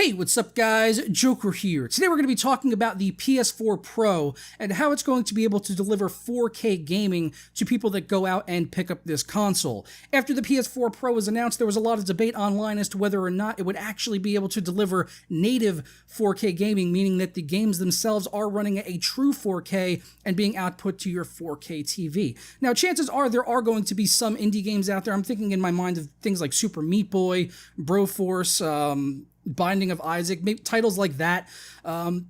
Hey, what's up guys? Joker here. Today we're going to be talking about the PS4 Pro and how it's going to be able to deliver 4K gaming to people that go out and pick up this console. After the PS4 Pro was announced, there was a lot of debate online as to whether or not it would actually be able to deliver native 4K gaming, meaning that the games themselves are running at a true 4K and being output to your 4K TV. Now, chances are there are going to be some indie games out there. I'm thinking in my mind of things like Super Meat Boy, Broforce, Binding of Isaac, maybe titles like that,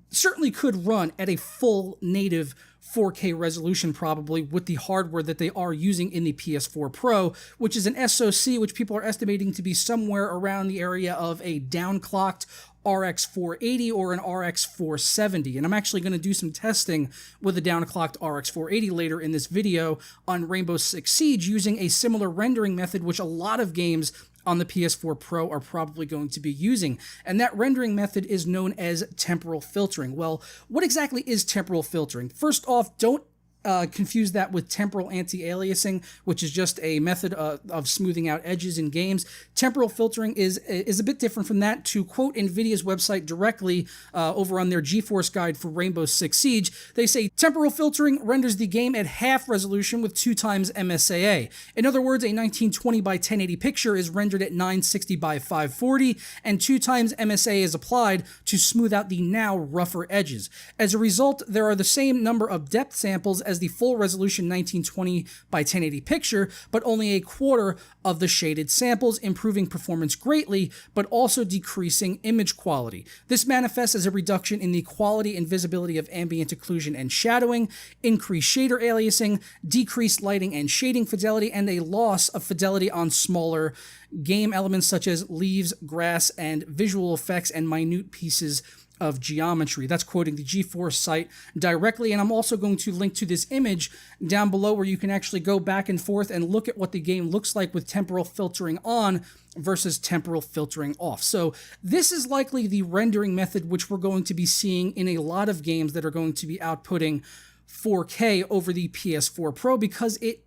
certainly could run at a full native 4K resolution probably with the hardware that they are using in the PS4 Pro, which is an SoC which people are estimating to be somewhere around the area of a downclocked RX 480 or an RX 470. And I'm actually going to do some testing with a downclocked RX 480 later in this video on Rainbow Six Siege using a similar rendering method which a lot of games on the PS4 Pro are probably going to be using. And that rendering method is known as temporal filtering. Well, what exactly is temporal filtering? First off, don't confuse that with temporal anti-aliasing, which is just a method of smoothing out edges in games. Temporal filtering is a bit different from that. To quote NVIDIA's website directly over on their GeForce guide for Rainbow Six Siege, they say temporal filtering renders the game at half resolution with 2 times MSAA. In other words, a 1920 by 1080 picture is rendered at 960 by 540, and 2 times MSAA is applied to smooth out the now rougher edges. As a result, there are the same number of depth samples as the full resolution 1920 by 1080 picture, but only a quarter of the shaded samples, improving performance greatly, but also decreasing image quality. This manifests as a reduction in the quality and visibility of ambient occlusion and shadowing, increased shader aliasing, decreased lighting and shading fidelity, and a loss of fidelity on smaller game elements such as leaves, grass, and visual effects and minute pieces of geometry. That's quoting the GeForce site directly, and I'm also going to link to this image down below where you can actually go back and forth and look at what the game looks like with temporal filtering on versus temporal filtering off. So this is likely the rendering method which we're going to be seeing in a lot of games that are going to be outputting 4K over the PS4 Pro because it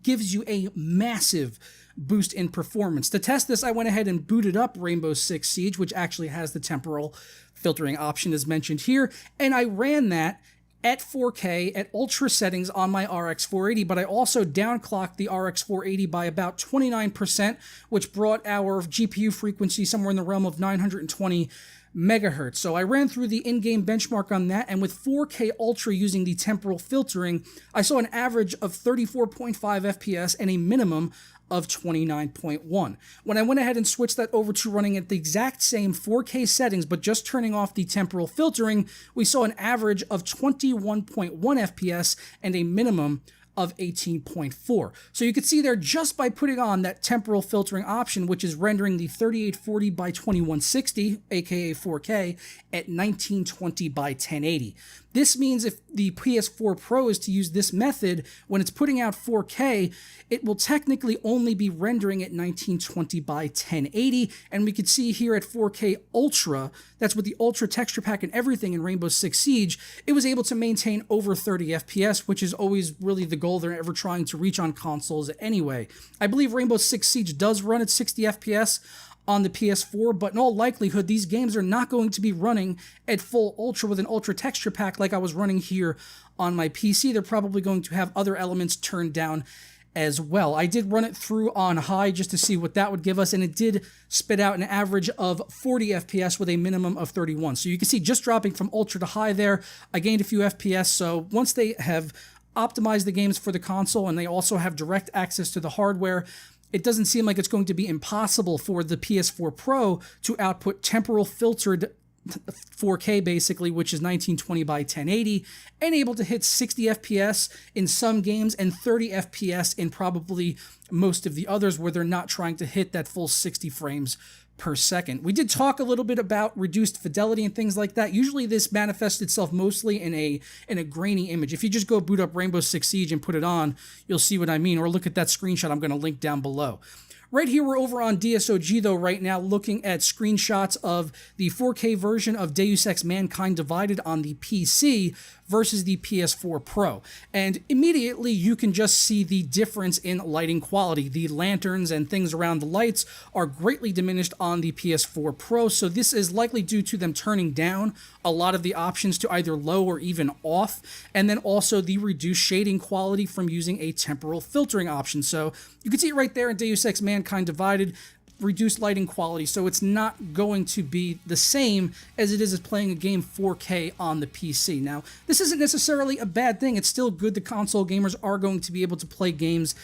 gives you a massive boost in performance. To test this, I went ahead and booted up Rainbow Six Siege, which actually has the temporal filtering option as mentioned here, and I ran that at 4K at ultra settings on my RX 480, but I also downclocked the RX 480 by about 29%, which brought our GPU frequency somewhere in the realm of 920 megahertz. So I ran through the in-game benchmark on that, and with 4K Ultra using the temporal filtering, I saw an average of 34.5 FPS and a minimum of 29.1. When I went ahead and switched that over to running at the exact same 4K settings, but just turning off the temporal filtering, we saw an average of 21.1 FPS and a minimum of 18.4. So you could see there just by putting on that temporal filtering option, which is rendering the 3840 by 2160, aka 4K, at 1920 by 1080. This means if the PS4 Pro is to use this method, when it's putting out 4K, it will technically only be rendering at 1920 by 1080, and we could see here at 4K Ultra, that's with the Ultra texture pack and everything in Rainbow Six Siege, it was able to maintain over 30 FPS, which is always really the goal they're ever trying to reach on consoles anyway. I believe Rainbow Six Siege does run at 60 FPS on the PS4, but in all likelihood, these games are not going to be running at full Ultra with an Ultra texture pack like I was running here on my PC. They're probably going to have other elements turned down as well. I did run it through on high just to see what that would give us, and it did spit out an average of 40 FPS with a minimum of 31. So you can see just dropping from Ultra to high there, I gained a few FPS. So once they have optimized the games for the console and they also have direct access to the hardware, it doesn't seem like it's going to be impossible for the PS4 Pro to output temporal filtered 4K basically, which is 1920 by 1080, and able to hit 60 FPS in some games and 30 FPS in probably most of the others where they're not trying to hit that full 60 frames per second. We did talk a little bit about reduced fidelity and things like that. Usually this manifests itself mostly in a grainy image. If you just go boot up Rainbow Six Siege and put it on, you'll see what I mean, or look at that screenshot I'm going to link down below. Right here, we're over on DSOG, though, right now, looking at screenshots of the 4K version of Deus Ex Mankind Divided on the PC versus the PS4 Pro. And immediately you can just see the difference in lighting quality. The lanterns and things around the lights are greatly diminished on the PS4 Pro, so this is likely due to them turning down a lot of the options to either low or even off, and then also the reduced shading quality from using a temporal filtering option. So you can see it right there in Deus Ex Mankind Divided, reduced lighting quality, so it's not going to be the same as it is as playing a game 4K on the PC. Now, this isn't necessarily a bad thing. It's still good that console gamers are going to be able to play games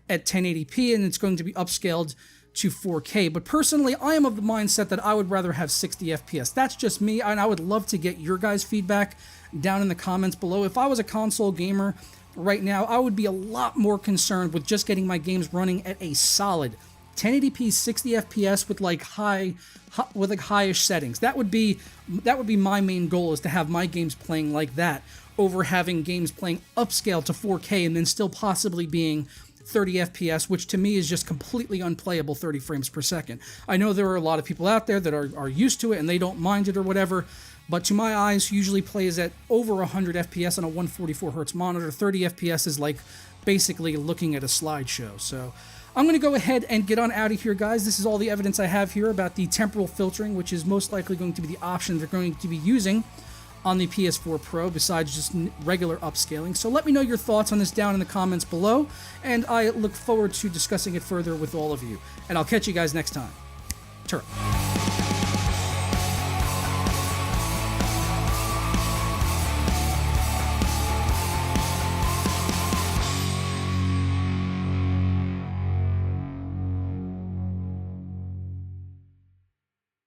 at 1080p, and it's going to be upscaled to 4K. But personally, I am of the mindset that I would rather have 60 FPS. That's just me, and I would love to get your guys' feedback down in the comments below. If I was a console gamer right now, I would be a lot more concerned with just getting my games running at a solid 1080p 60 FPS with high-ish settings. That would be my main goal, is to have my games playing like that over having games playing upscale to 4K and then still possibly being 30 FPS, which to me is just completely unplayable 30 frames per second. I know there are a lot of people out there that are used to it and they don't mind it or whatever, but to my eyes, usually plays at over 100 FPS on a 144 Hz monitor. 30 FPS is like basically looking at a slideshow. So I'm going to go ahead and get on out of here, guys. This is all the evidence I have here about the temporal filtering, which is most likely going to be the option they're going to be using on the PS4 Pro, besides just regular upscaling. So let me know your thoughts on this down in the comments below, and I look forward to discussing it further with all of you. And I'll catch you guys next time. Turn.